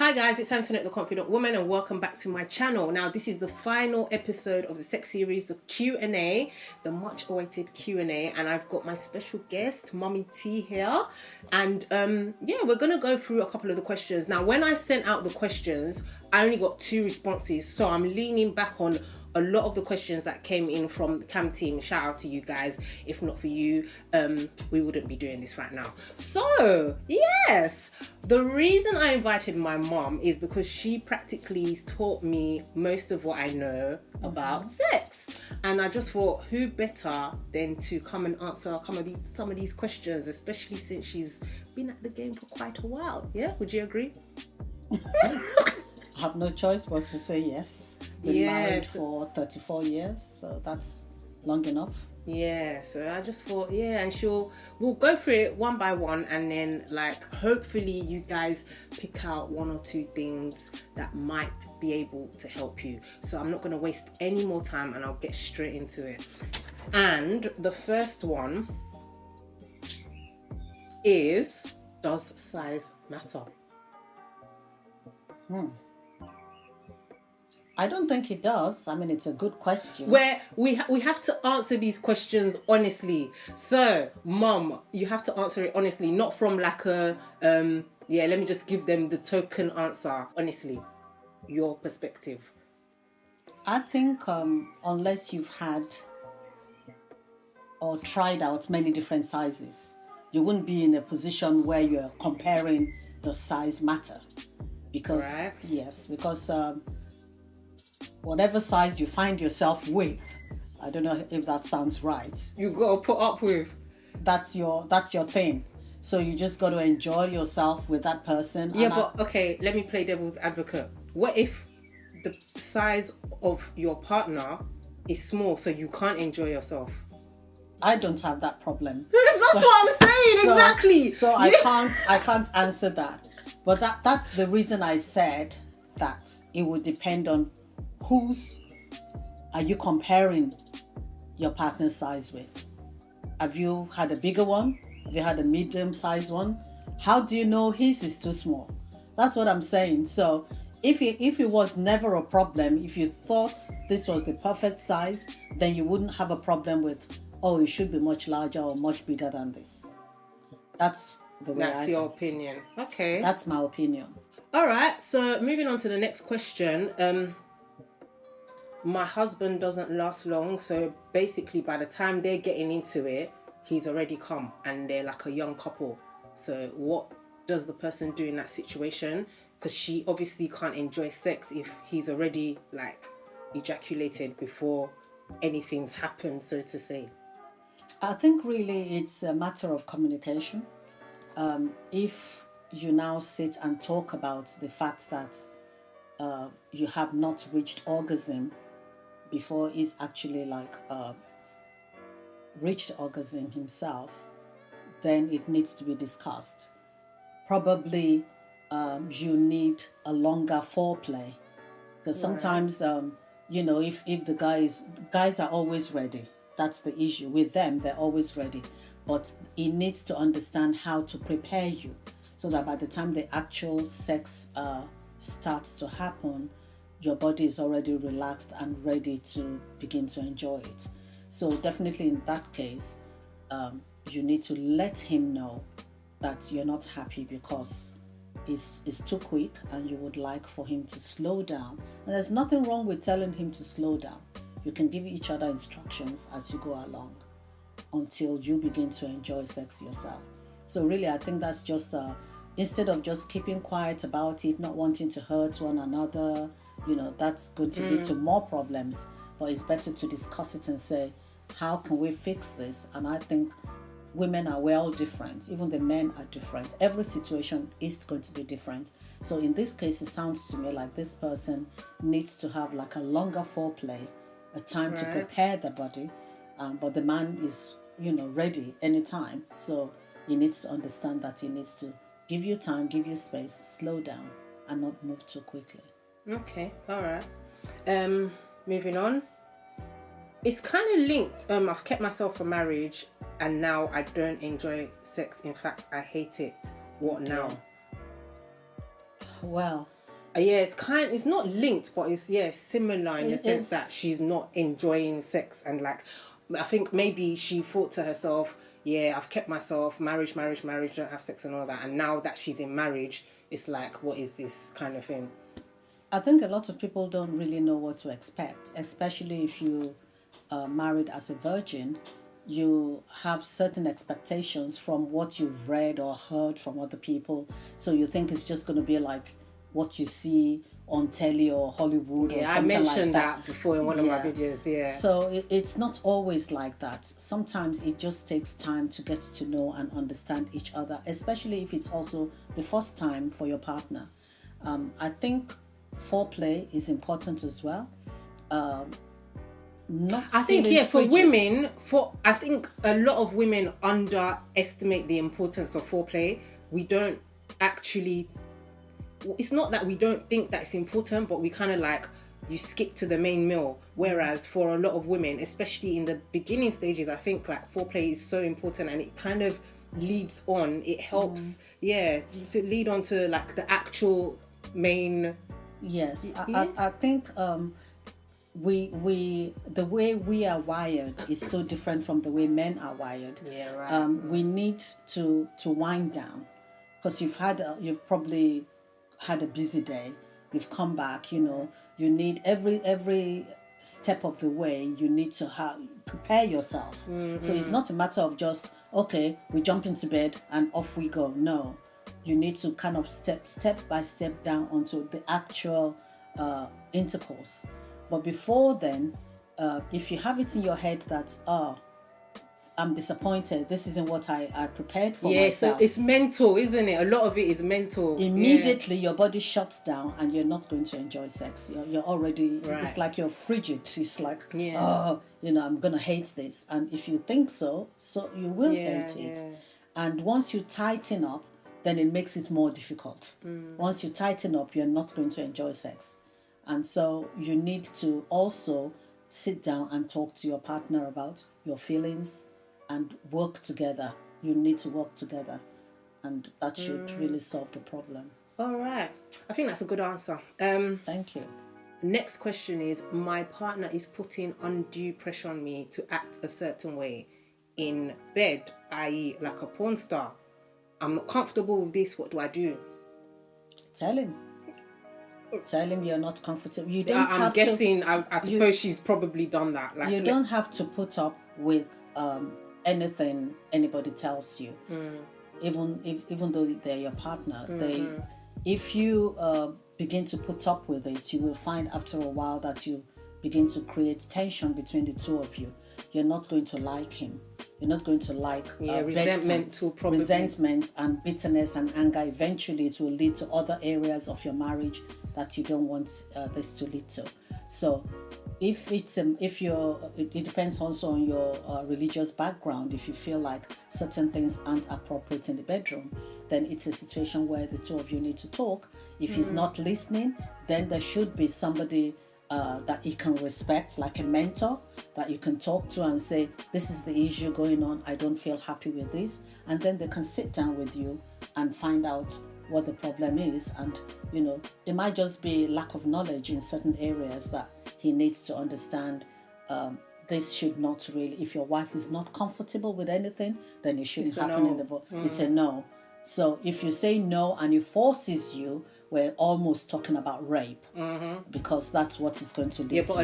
Hi guys, it's Antoinette the Confident Woman and welcome back to my channel. Now this is the final episode of the sex series, the Q&A, the much awaited Q&A, and I've got my special guest, Mummy T here. And yeah, we're going to go through a couple of the questions. Now when I sent out the questions, I only got 2 responses, so I'm leaning back on a lot of the questions that came in from the cam team. Shout out to you guys. If not for you, we wouldn't be doing this right now. So yes, the reason I invited my mom is because she practically taught me most of what I know about sex, and I just thought who better than to come and answer some of these questions, especially since she's been at the game for quite a while. Yeah, would you agree? I have no choice but to say yes. Been married for 34 years, so that's long enough. Yeah, so I just thought, yeah, and we'll go through it one by one, and then like hopefully you guys pick out 1 or 2 things that might be able to help you. So I'm not going to waste any more time and I'll get straight into it. And the first one is, does size matter? I don't think it does. I mean, it's a good question. Where we have to answer these questions honestly. So, Mum, you have to answer it honestly, not from like a let me just give them the token answer. Honestly, your perspective. I think unless you've had or tried out many different sizes, you wouldn't be in a position where you're comparing does size matter. Because because whatever size you find yourself with, I don't know if that sounds right. You gotta put up with. That's your thing. So you just got to enjoy yourself with that person. Yeah, but okay, let me play devil's advocate. What if the size of your partner is small, so you can't enjoy yourself? I don't have that problem. That's what I'm saying, exactly. So I can't answer that. But that's the reason I said that it would depend on whose are you comparing your partner's size with. Have you had a bigger one? Have you had a medium-sized one? How do you know his is too small? That's what I'm saying. So if it was never a problem, if you thought this was the perfect size, then you wouldn't have a problem with, oh, it should be much larger or much bigger than this. That's the way That's your opinion. Okay. That's my opinion. All right. So moving on to the next question. My husband doesn't last long, so basically by the time they're getting into it, he's already come and they're like a young couple. So what does the person do in that situation? Because she obviously can't enjoy sex if he's already like ejaculated before anything's happened, so to say. I think really it's a matter of communication. If you now sit and talk about the fact that you have not reached orgasm before he's actually like reached orgasm himself, then it needs to be discussed. Probably you need a longer foreplay, because sometimes if the guys are always ready. That's the issue with them. They're always ready, but he needs to understand how to prepare you so that by the time the actual sex starts to happen, your body is already relaxed and ready to begin to enjoy it. So definitely in that case, you need to let him know that you're not happy because it's too quick and you would like for him to slow down. And there's nothing wrong with telling him to slow down. You can give each other instructions as you go along until you begin to enjoy sex yourself. So really, I think that's just instead of just keeping quiet about it, not wanting to hurt one another, that's going to lead to more problems. But it's better to discuss it and say, how can we fix this? And I think women are well different. Even the men are different. Every situation is going to be different. So in this case, it sounds to me like this person needs to have like a longer foreplay, a time to prepare the body. But the man is, ready anytime. So he needs to understand that he needs to give you time, give you space, slow down, and not move too quickly. Okay, all right. Moving on. It's kind of linked. I've kept myself from marriage and now I don't enjoy sex. In fact, I hate it. What now? Well, Yeah, it's not linked, but it's similar in the sense that she's not enjoying sex, and like I think maybe she thought to herself, yeah, I've kept myself marriage, don't have sex and all that, and now that she's in marriage, it's like, what is this kind of thing? I think a lot of people don't really know what to expect, especially if you married as a virgin. You have certain expectations from what you've read or heard from other people, so you think it's just going to be like what you see on telly or Hollywood or something like that. I mentioned that before in one of my videos. So it's not always like that. Sometimes it just takes time to get to know and understand each other, especially if it's also the first time for your partner. I think foreplay is important as well. I think for women, I think a lot of women underestimate the importance of foreplay. We don't actually, it's not that we don't think that it's important, but we kind of like, you skip to the main meal. Whereas for a lot of women, especially in the beginning stages, I think like foreplay is so important, and it kind of leads on, it helps to lead on to like the actual main. Yes, I think we the way we are wired is so different from the way men are wired. Yeah, right. We need to wind down, because you've probably had a busy day. You've come back. You need every step of the way. You need to prepare yourself. Mm-hmm. So it's not a matter of just, okay, we jump into bed and off we go. No, you need to kind of step by step down onto the actual intercourse. But before then, if you have it in your head that, I'm disappointed, this isn't what I prepared for myself. So it's mental, isn't it? A lot of it is mental. Immediately your body shuts down and you're not going to enjoy sex. You're already, it's like you're frigid. It's like, I'm going to hate this. And if you think so you will hate it. And once you tighten up, then it makes it more difficult. Once you tighten up, you're not going to enjoy sex. And so you need to also sit down and talk to your partner about your feelings and work together. You need to work together, and that should really solve the problem. All right. I think that's a good answer. Thank you. Next question is, my partner is putting undue pressure on me to act a certain way in bed, i.e. like a porn star. I'm not comfortable with this. What do I do? Tell him you're not comfortable. You don't I'm have guessing, I suppose she's probably done that. Like, you don't have to put up with anything anybody tells you, even though they're your partner. If you begin to put up with it, you will find after a while that you begin to create tension between the two of you. You're not going to like him. You're not going to like resentment and bitterness and anger. Eventually, it will lead to other areas of your marriage that you don't want this to lead to. So, it depends also on your religious background. If you feel like certain things aren't appropriate in the bedroom, then it's a situation where the two of you need to talk. If he's not listening, then there should be somebody that he can respect, like a mentor that you can talk to and say, this is the issue going on, I don't feel happy with this, and then they can sit down with you and find out what the problem is. And it might just be lack of knowledge in certain areas that he needs to understand. This should not really, if your wife is not comfortable with anything, then it shouldn't happen in the book. It's a no. So if you say no and he forces you, we're almost talking about rape, because that's what it's going to lead to. Yeah, but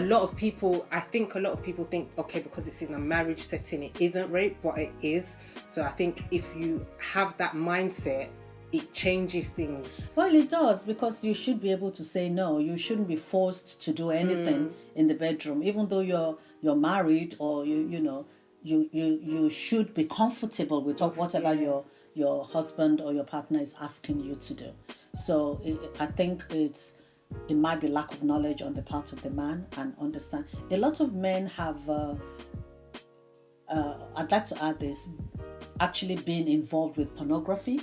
I think a lot of people think, okay, because it's in a marriage setting, it isn't rape, but it is. So I think if you have that mindset, it changes things. Well, it does, because you should be able to say no. You shouldn't be forced to do anything in the bedroom, even though you're married, or you should be comfortable with whatever your husband or your partner is asking you to do. So I think it might be lack of knowledge on the part of the man, and understand. A lot of men have, I'd like to add this, actually been involved with pornography.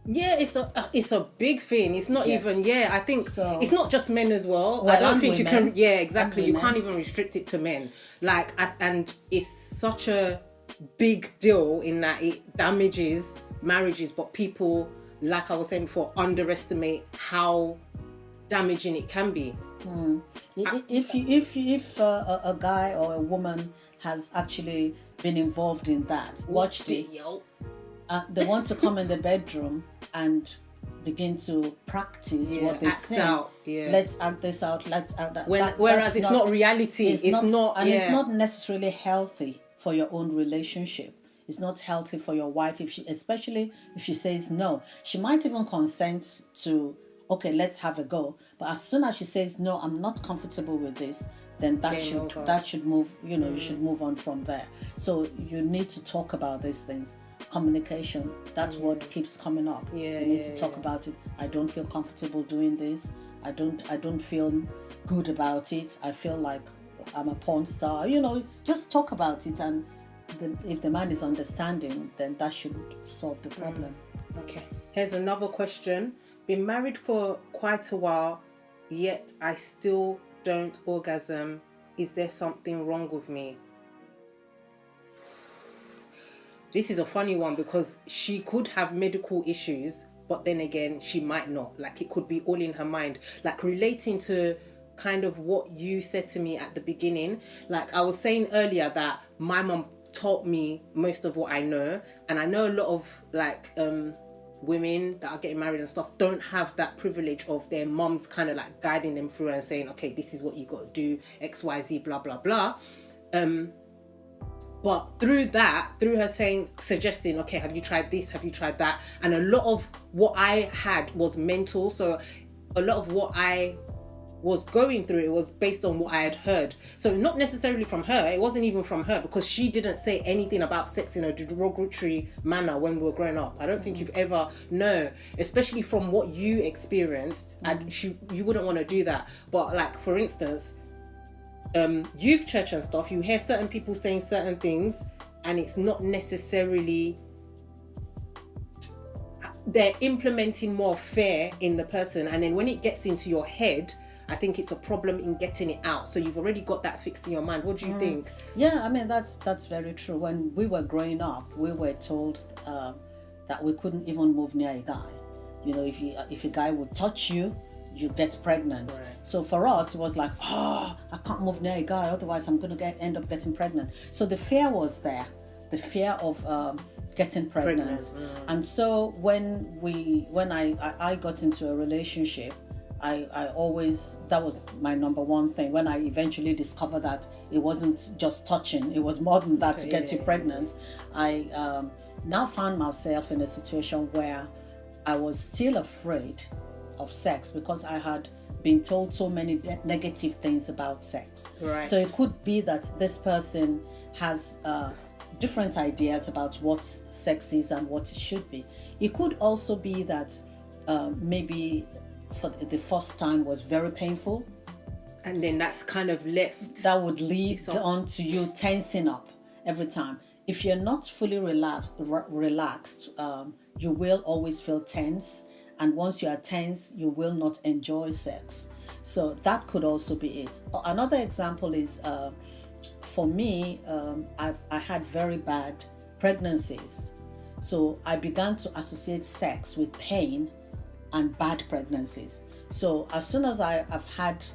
Yeah, it's a big thing. It's not even, I think so, it's not just men as well. I don't think women, you can, exactly. You can't even restrict it to men. Like, and it's such a big deal in that it damages marriages, but people, like I was saying before, underestimate how damaging it can be. If a guy or a woman has actually been involved in that, watched it, yo. They want to come in the bedroom and begin to practice what they've seen. Out, yeah. Let's act this out. Let's act that. Whereas it's not reality. It's not, and it's not necessarily healthy for your own relationship. It's not healthy for your wife, especially if she says no. She might even consent to, okay, let's have a go. But as soon as she says no, I'm not comfortable with this, then that should move. You should move on from there. So you need to talk about these things. Communication. That's what keeps coming up. You need to talk about it. I don't feel comfortable doing this. I don't feel good about it. I feel like I'm a porn star. Just talk about it, and if the man is understanding, then that should solve the problem. Okay. Here's another question. Been married for quite a while, yet I still don't orgasm. Is there something wrong with me? This is a funny one because she could have medical issues, but then again, she might not. Like, it could be all in her mind. Like, relating to kind of what you said to me at the beginning. Like, I was saying earlier that my mum taught me most of what I know. And I know a lot of, like, women that are getting married and stuff don't have that privilege of their mums kind of, like, guiding them through and saying, okay, this is what you got to do, X, Y, Z, blah, blah, blah. But through her suggesting, okay, have you tried this? Have you tried that? And a lot of what I had was mental. So a lot of what I was going through, it was based on what I had heard. So not necessarily from her. It wasn't even from her, because she didn't say anything about sex in a derogatory manner when we were growing up. I don't think you've ever known, especially from what you experienced. And you wouldn't want to do that. But like, for instance, youth church and stuff, you hear certain people saying certain things, and it's not necessarily, they're implementing more fear in the person, and then when it gets into your head, I think it's a problem in getting it out. So you've already got that fixed in your mind. What do you think? Yeah, I mean, that's very true. When we were growing up, we were told that we couldn't even move near a guy. If a guy would touch you, you get pregnant. Right. So for us, it was like, I can't move near a guy, otherwise I'm going to end up getting pregnant. So the fear was there, the fear of getting pregnant. And so when I got into a relationship, I always, that was my number one thing. When I eventually discovered that it wasn't just touching, it was more than that to get you pregnant, I now found myself in a situation where I was still afraid of sex, because I had been told so many negative things about sex. Right. So it could be that this person has different ideas about what sex is and what it should be. It could also be that maybe for the first time was very painful, and then that's kind of left. That would lead on to you tensing up every time. If you're not fully relaxed, you will always feel tense. And once you are tense, you will not enjoy sex. So that could also be it. Another example is, for me, I had very bad pregnancies. So I began to associate sex with pain and bad pregnancies. So as soon as I've had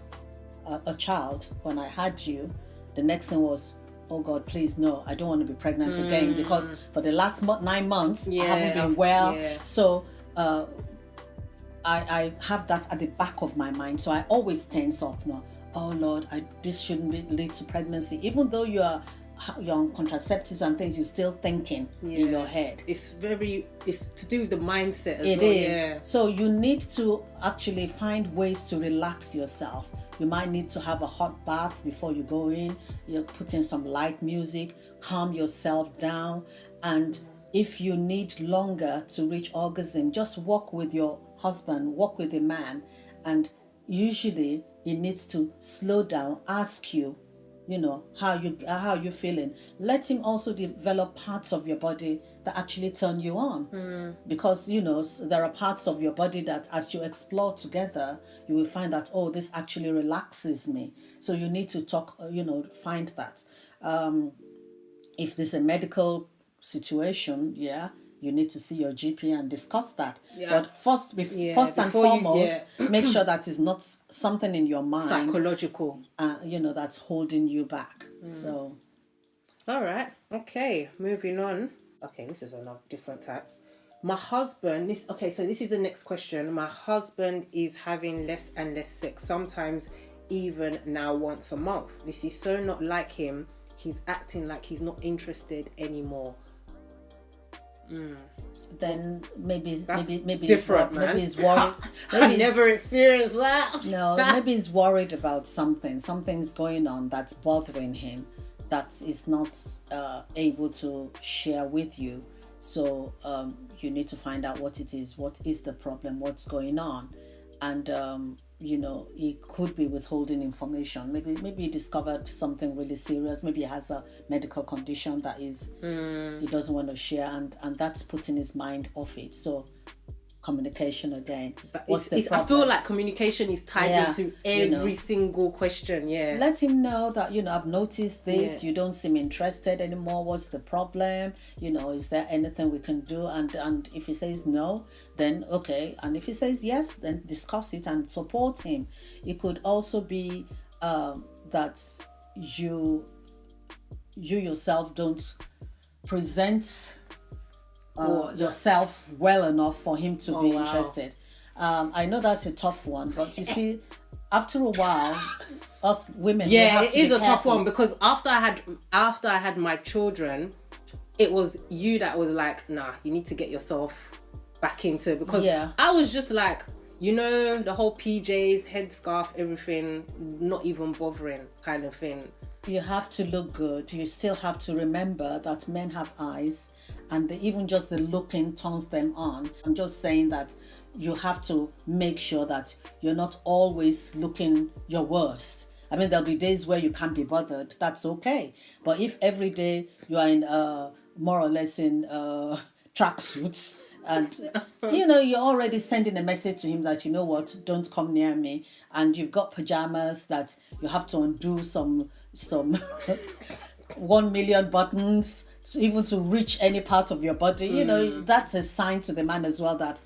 a child, when I had you, the next thing was, oh God, please no, I don't want to be pregnant again, because for the last 9 months, I haven't been well. Yeah. So I have that at the back of my mind. So I always tense up now. Oh Lord, this shouldn't lead to pregnancy. Even though you're on contraceptives and things, you're still thinking in your head. It's to do with the mindset as well. It is. Yeah. So you need to actually find ways to relax yourself. You might need to have a hot bath before you go in. You put in some light music, calm yourself down. And if you need longer to reach orgasm, just walk with your husband, walk with a man, and usually he needs to slow down, ask you, how you feeling. Let him also develop parts of your body that actually turn you on, because there are parts of your body that, as you explore together, you will find that, oh, this actually relaxes me. So you need to talk, find that. If there's a medical situation, you need to see your GP and discuss that. Yeah. But first and before foremost, make sure that it's not something in your mind, psychological, that's holding you back. So, all right, okay, moving on. Okay, this is another different type. My husband, so this is the next question. My husband is having less and less sex, sometimes even now once a month. This is so not like him. He's acting like he's not interested anymore. Then maybe different, maybe he's worried. I never experienced that. No, maybe he's worried about something. Something's going on that's bothering him, that is not able to share with you. So you need to find out what it is. What is the problem? What's going on? And he could be withholding information. Maybe he discovered something really serious. Maybe he has a medical condition that is he doesn't want to share, and that's putting his mind off it. So communication again. But what's the problem? I feel like communication is tied into every single question. Yeah. Let him know that, I've noticed this. You don't seem interested anymore. What's the problem? Is there anything we can do? And if he says no, then okay. And if he says yes, then discuss it and support him. It could also be that you yourself don't present yourself well enough for him to be interested. I know that's a tough one, but you see, after a while, us women, it is a tough one, because after I had my children, it was you that was like, nah, you need to get yourself back into, because I was just like, the whole PJs, headscarf, everything, not even bothering kind of thing. You have to look good. You still have to remember that men have eyes, and even just the looking turns them on. I'm just saying that you have to make sure that you're not always looking your worst. I mean, there'll be days where you can't be bothered. That's okay. But if every day you are in more or less in tracksuits, and you're already sending a message to him that, don't come near me, and you've got pajamas that you have to undo some 1 million buttons even to reach any part of your body, that's a sign to the man as well that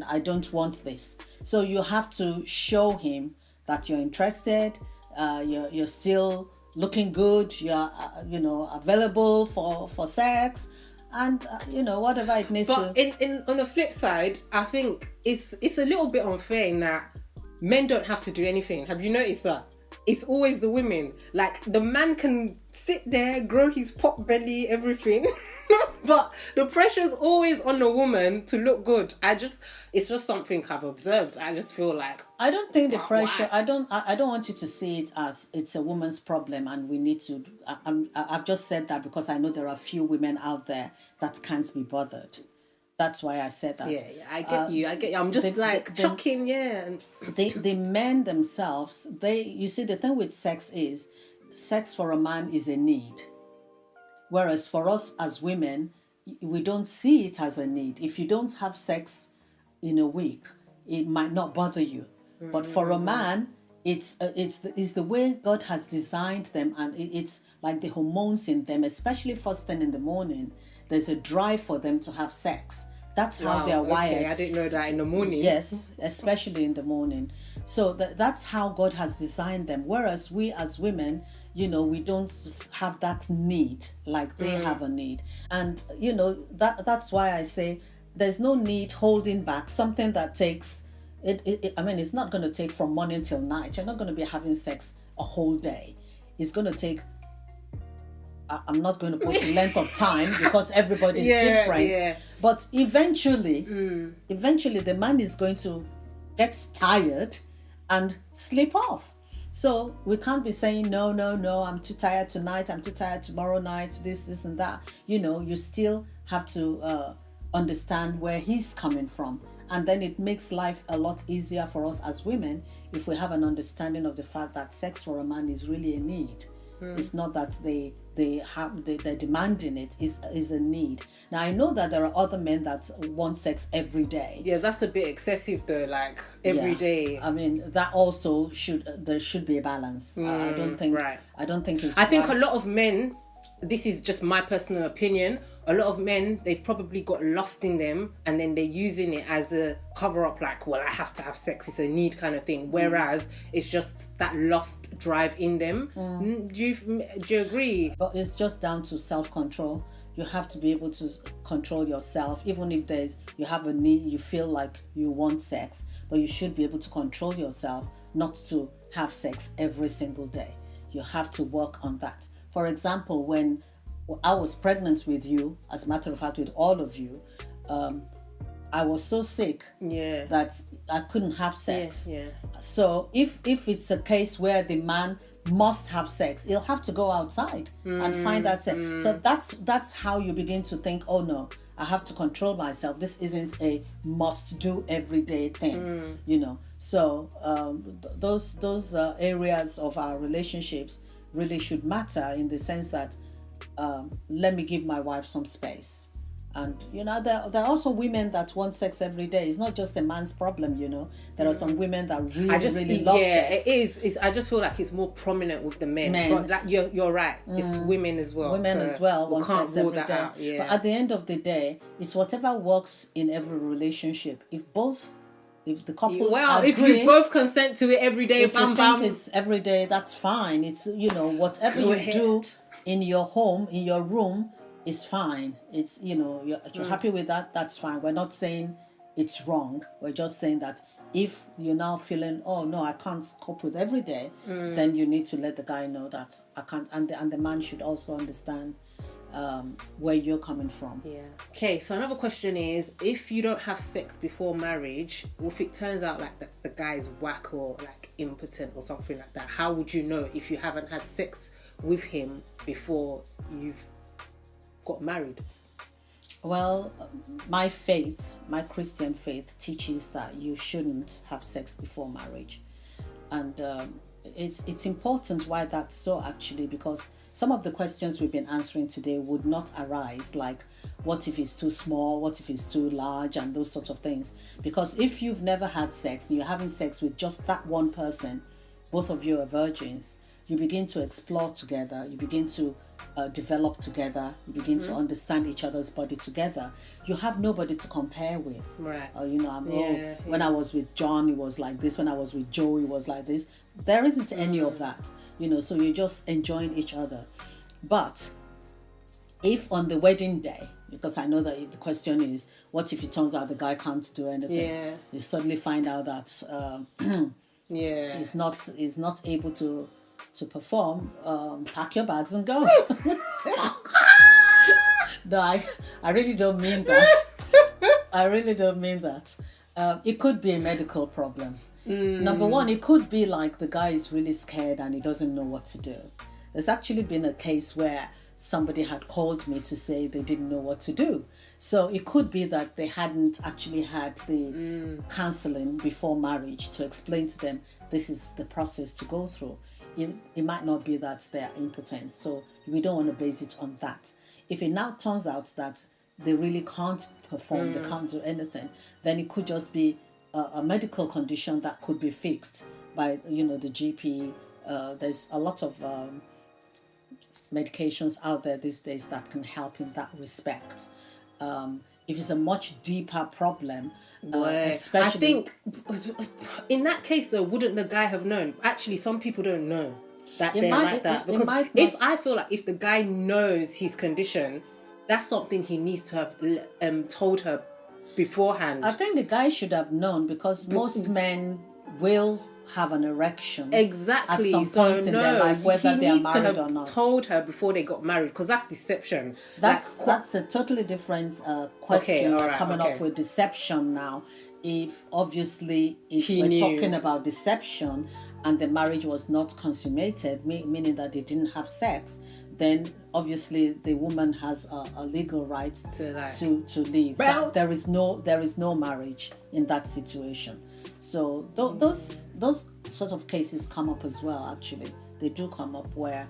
I don't want this. So you have to show him that you're interested, you're still looking good, you're available for sex, and whatever it needs to. But on the flip side, I think it's a little bit unfair in that men don't have to do anything. Have you noticed that? It's always the women. Like, the man can sit there, grow his pot belly, everything, but the pressure's always on the woman to look good. It's just something I've observed. I just feel like, I don't think the pressure. Why? I don't want you to see it as it's a woman's problem and we need to. I've just said that because I know there are a few women out there that can't be bothered. That's why I said that. Yeah, I get you. I'm just chucking, The men themselves, you see, the thing with sex is, sex for a man is a need. Whereas for us as women, we don't see it as a need. If you don't have sex in a week, it might not bother you. But for a man, it's the way God has designed them, and it's like the hormones in them, especially first thing in the morning. There's a drive for them to have sex. That's how they're wired. I didn't know that in the morning. Yes, especially in the morning. So that's how God has designed them. Whereas we as women, we don't have that need like they have a need. And, that's why I say there's no need holding back something that takes, it's not going to take from morning till night. You're not going to be having sex a whole day. It's going to take, I'm not going to put a length of time because everybody's different. Yeah. But eventually the man is going to get tired and sleep off. So we can't be saying, no, I'm too tired tonight, I'm too tired tomorrow night, this and that. You still have to understand where he's coming from. And then it makes life a lot easier for us as women if we have an understanding of the fact that sex for a man is really a need. It's not that they're demanding it. Is a need. Now I know that there are other men that want sex every day. Yeah, that's a bit excessive though. Like every day. I mean, that also there should be a balance. I don't think. Right. I don't think it's. I think a lot of men this is just my personal opinion, a lot of men, they've probably got lost in them and then they're using it as a cover up, like, well, I have to have sex, it's a need kind of thing, whereas it's just that lost drive in them. Do you agree? But it's just down to self-control. You have to be able to control yourself, even if you have a need, you feel like you want sex, but you should be able to control yourself not to have sex every single day. You have to work on that. For example, when I was pregnant with you, as a matter of fact, with all of you, I was so sick that I couldn't have sex. So if it's a case where the man must have sex, he'll have to go outside and find that sex. So that's how you begin to think, oh no, I have to control myself. This isn't a must do everyday thing, So those areas of our relationships really should matter, in the sense that let me give my wife some space. And there are also women that want sex every day. It's not just a man's problem. There are some women that really love sex. It is. I just feel like it's more prominent with the men. But like you're right. It's women as well. Women as well want sex every day. Out. Yeah. But at the end of the day, it's whatever works in every relationship. If the couple agree, if you both consent to it every day, if you think it's every day, that's fine. It's whatever you do in your home, in your room, is fine. It's you're happy with that, that's fine. We're not saying it's wrong. We're just saying that if you're now feeling, oh no, I can't cope with every day, then you need to let the guy know that I can't, and the man should also understand where you're coming from. Okay, so another question is, if you don't have sex before marriage, if it turns out like the guy's whack or like impotent or something like that, how would you know if you haven't had sex with him before you've got married? Well, my Christian faith teaches that you shouldn't have sex before marriage, and it's important why that's so, actually, because some of the questions we've been answering today would not arise, like what if it's too small, what if it's too large, and those sorts of things. Because if you've never had sex and you're having sex with just that one person, both of you are virgins, you begin to explore together, you begin to develop together, you begin to understand each other's body together. You have nobody to compare with. Right. When I was with John, it was like this. When I was with Joe, it was like this. There isn't any of that, so you're just enjoying each other. But if on the wedding day, because I know that the question is, what if it turns out the guy can't do anything? You suddenly find out that he's not able to perform. Pack your bags and go. No, I really don't mean that. I really don't mean that. It could be a medical problem. Number one, it could be like the guy is really scared and he doesn't know what to do. There's actually been a case where somebody had called me to say they didn't know what to do. So it could be that they hadn't actually had the counseling before marriage to explain to them this is the process to go through. It might not be that they're impotent, so we don't want to base it on that. If it now turns out that they really can't perform, they can't do anything, then it could just be a medical condition that could be fixed by the GP. There's a lot of medications out there these days that can help in that respect. If it's a much deeper problem, especially, I think in that case though, wouldn't the guy have known? Actually, some people don't know that they're like that, because I feel like if the guy knows his condition, that's something he needs to have told her beforehand. I think the guy should have known, because most men will have an erection exactly at some point in their life, whether they are married or not. Told her before they got married, because that's deception. That's a totally different question. Coming up with deception now. If we're talking about deception and the marriage was not consummated, meaning that they didn't have sex, then obviously the woman has a legal right to leave. But there is no marriage in that situation. So those sort of cases come up as well. Actually, they do come up where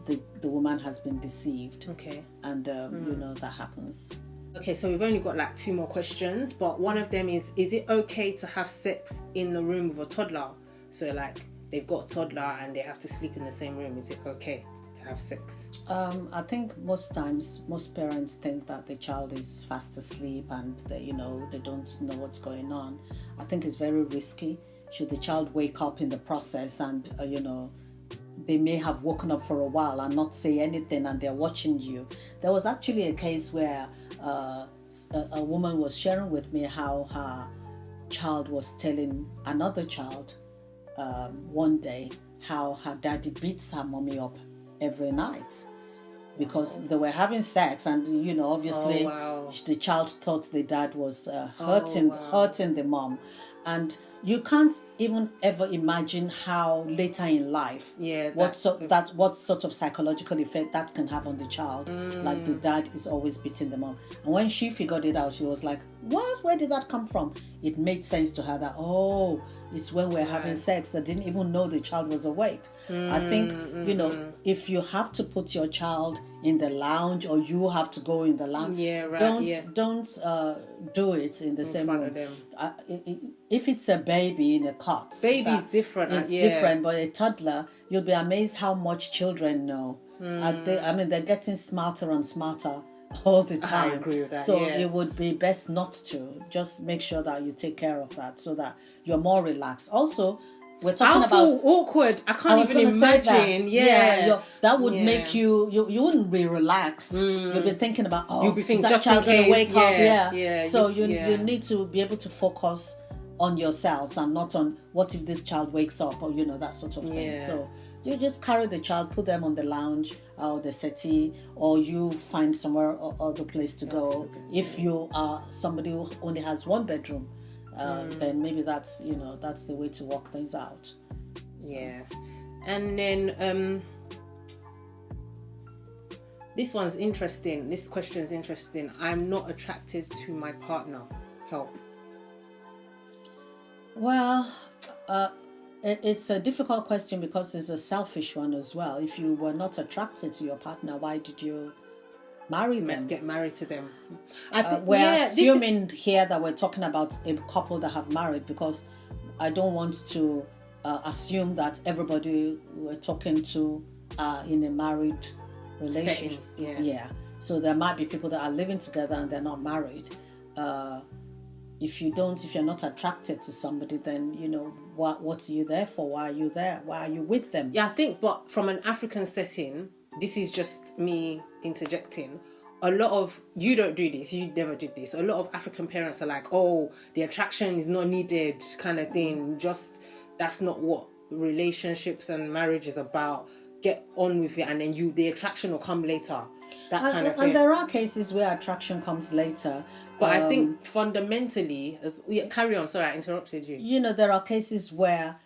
the woman has been deceived. Okay, and that happens. Okay, so we've only got like 2 more questions, but one of them is it okay to have sex in the room with a toddler? So like they've got a toddler and they have to sleep in the same room. Is it okay to have sex? I think most times, most parents think that the child is fast asleep and they don't know what's going on. I think it's very risky. Should the child wake up in the process and, they may have woken up for a while and not say anything and they're watching you. There was actually a case where a woman was sharing with me how her child was telling another child one day how her daddy beats her mommy up every night because they were having sex, and obviously the child thought the dad was hurting the mom, and you can't even ever imagine how later in life what sort of psychological effect that can have on the child. Like the dad is always beating the mom, and when she figured it out, she was like, what, where did that come from? It made sense to her that it's when we're having sex. I didn't even know the child was awake. I think if you have to put your child in the lounge or you have to go in the lounge, don't do it in the same room. If it's a baby in a cot, baby's different. It's different, but a toddler, you'll be amazed how much children know. They're getting smarter and smarter all the time. I agree with that. So it would be best not to. Just make sure that you take care of that so that you're more relaxed. Also, we're talking about awkward. I can't even imagine. That would make you wouldn't be relaxed. You'll be thinking about you'll be thinking, is that just child in case. Gonna wake up? So you need to be able to focus on yourselves and not on what if this child wakes up or that sort of thing. So you just carry the child, put them on the lounge or the settee, or you find somewhere or other place to go. If you are somebody who only has one bedroom, then maybe that's the way to work things out. And then this one's interesting. This question is interesting. I'm not attracted to my partner. Help. Well, it's a difficult question because it's a selfish one as well. If you were not attracted to your partner, why did you marry them? Get married to them. We're assuming here that we're talking about a couple that have married, because I don't want to assume that everybody we're talking to are in a married relationship. So there might be people that are living together and they're not married. If you're not attracted to somebody, then what are you there for? Why are you there? Why are you with them? I think, but from an African setting, this is just me interjecting. A lot of, you don't do this, you never did this. A lot of African parents are like, the attraction is not needed, kind of thing. Just, that's not what relationships and marriage is about. Get on with it, and then the attraction will come later. That kind of thing. And there are cases where attraction comes later. But I think fundamentally, carry on. Sorry, I interrupted you. There are cases where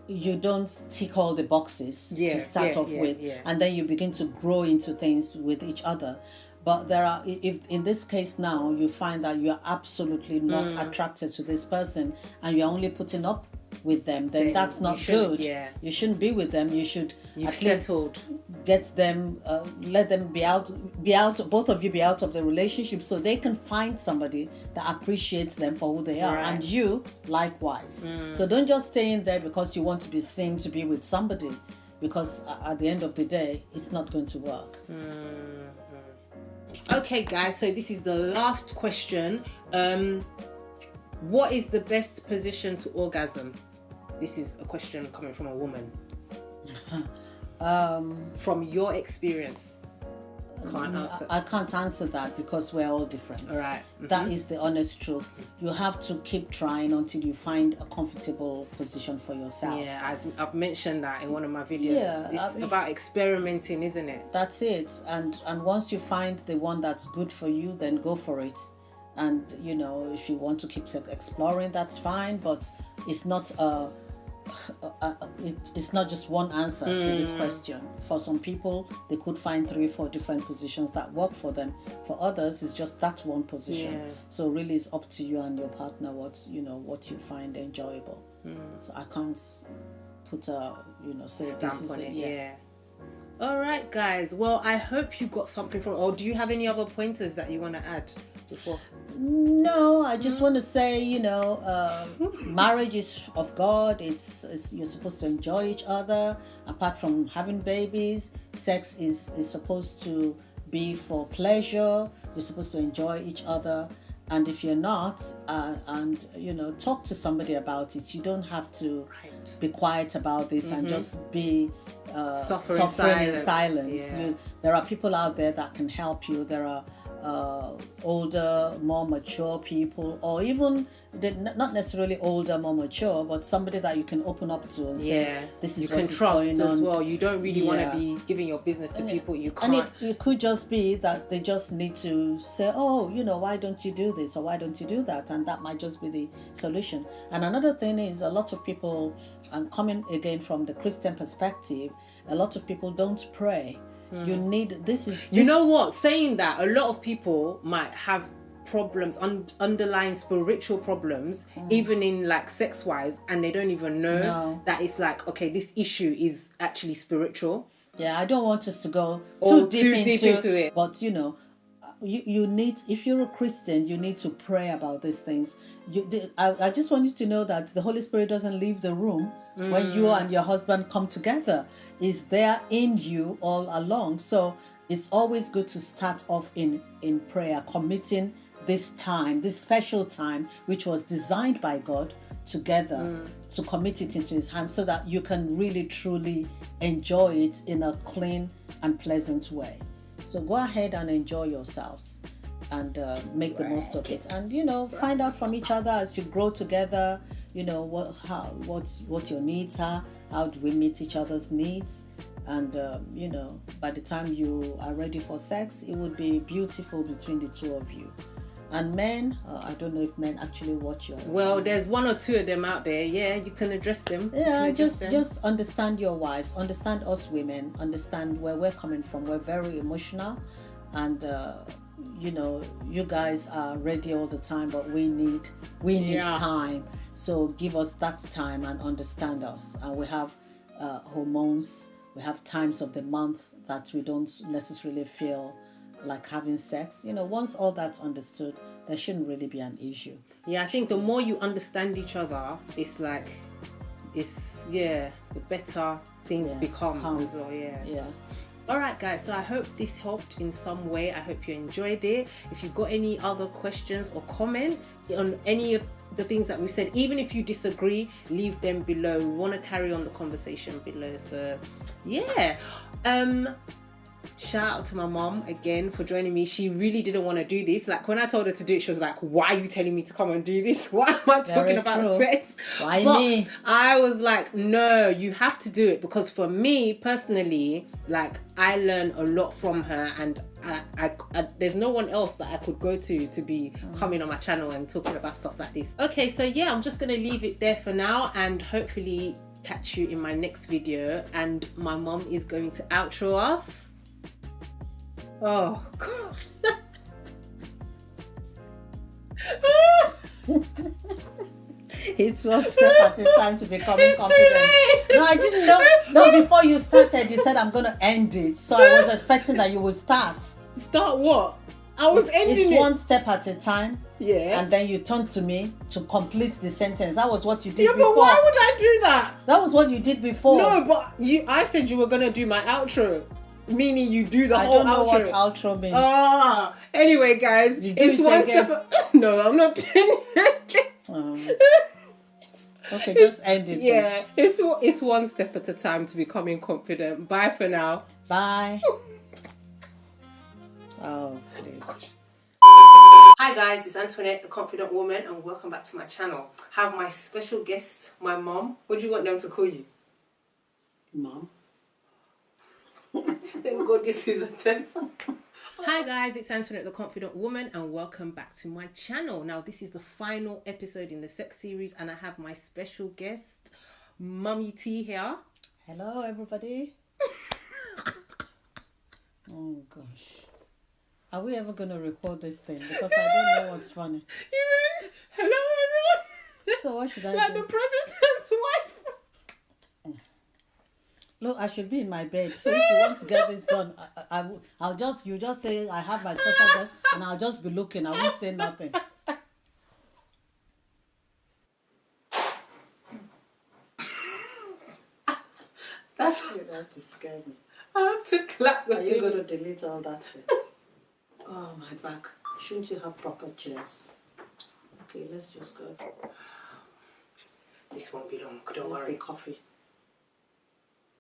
you don't tick all the boxes to start off with, and then you begin to grow into things with each other. But if in this case now you find that you are absolutely not attracted to this person and you're only putting up with them, then that's not good. You shouldn't be with them. You should at least get them, let them be out, both of you be out of the relationship so they can find somebody that appreciates them for who they are, and you likewise. So don't just stay in there because you want to be seen to be with somebody, because at the end of the day, it's not going to work. Okay, guys, so this is the last question. What is the best position to orgasm? This is a question coming from a woman. From your experience. I can't answer that because we're all different. All right. That is the honest truth. You have to keep trying until you find a comfortable position for yourself. I've mentioned that in one of my videos. It's about experimenting, isn't it? That's it. And once you find the one that's good for you, then go for it. And if you want to keep exploring, that's fine. But it's not it's not just one answer to this question. For some people, they could find 3 or 4 different positions that work for them. For others, it's just that one position. So really, it's up to you and your partner what you find enjoyable. So I can't put say stamp this is on it. Yeah. All right, guys. Well, I hope you got something from. Or do you have any other pointers that you want to add before? No, I just want to say, marriage is of God. It's you're supposed to enjoy each other. Apart from having babies, sex is supposed to be for pleasure. You're supposed to enjoy each other. And if you're not, talk to somebody about it. You don't have to be quiet about this and just be suffering in silence. Yeah. There are people out there that can help you. There are older, more mature people, or even not necessarily older, more mature, but somebody that you can open up to and say, "This is you what can is trust going as on." well. You don't really want to be giving your business to people you can't. And it could just be that they just need to say, "Oh, why don't you do this or why don't you do that?" And that might just be the solution. And another thing is, a lot of people, and coming again from the Christian perspective, a lot of people don't pray. You need You know what? Saying that, a lot of people might have problems, underlying spiritual problems, even in like sex wise, and they don't even know that it's like, okay, this issue is actually spiritual. Yeah, I don't want us to go too deep into it. But you need, if you're a Christian, you need to pray about these things. I just want you to know that the Holy Spirit doesn't leave the room when you and your husband come together. Is there in you all along. So it's always good to start off in prayer, committing this time, this special time, which was designed by God together, to commit it into His hands so that you can really truly enjoy it in a clean and pleasant way. So go ahead and enjoy yourselves and make the most of it. And, find out from each other as you grow together, what your needs are, how do we meet each other's needs. And, by the time you are ready for sex, it would be beautiful between the two of you. And men, I don't know if men actually watch your channel. There's one or two of them out there. Yeah, you can address them. Yeah, just understand your wives, understand us women, understand where we're coming from. We're very emotional, and you guys are ready all the time, but we need time. So give us that time and understand us. And we have hormones. We have times of the month that we don't necessarily feel like having sex. Once all that's understood, there shouldn't really be an issue. Yeah, I think the more you understand each other, the better things become as well. Yeah. All right, guys, so I hope this helped in some way. I hope you enjoyed it. If you've got any other questions or comments on any of the things that we said, even if you disagree, leave them below. We want to carry on the conversation below. So yeah, shout out to my mom again for joining me. She really didn't want to do this. Like, when I told her to do it, she was like, "Why are you telling me to come and do this? Why am I talking about sex? Why me?" I was like, no, you have to do it, because for me personally, like, I learned a lot from her, and I there's no one else that I could go to be coming on my channel and talking about stuff like this. Okay, so yeah, I'm just gonna leave it there for now, and hopefully catch you in my next video. And my mom is going to outro us. Oh God. It's one step at a time to becoming confident. No, I didn't know. No, before you started, you said I'm going to end it. So I was expecting that you would start. Start what? I was ending it. It's one step at a time. Yeah. And then you turned to me to complete the sentence. That was what you did before. But why would I do that? That was what you did before. No, but I said you were going to do my outro. Meaning you do the whole outro. I don't know what outro means. Anyway, guys, it's one step. No, I'm not doing it. Okay, just end it. Yeah, it's one step at a time to becoming confident. Bye for now. Bye. Oh, please. Hi guys, it's Antoinette, the Confident Woman, and welcome back to my channel. I have my special guest, my mom. What do you want them to call you? Mom. Thank God this is a test. Hi guys, it's Antoinette, the Confident Woman, and welcome back to my channel. Now, this is the final episode in the sex series, and I have my special guest, Mummy T here. Hello, everybody. Oh gosh, are we ever gonna record this thing? Because I don't know what's funny. Hello, everyone. So what should I do? Like the president's wife. Look, I should be in my bed. So if you want to get this done, you just say I have my special guest, and I'll just be looking. I won't say nothing. That's You have to scare me. I have to clap the Are thing. you going to delete all that thing? Oh, my back. Shouldn't you have proper chairs? Okay, let's just go. This won't be long. Don't Where's worry. the coffee?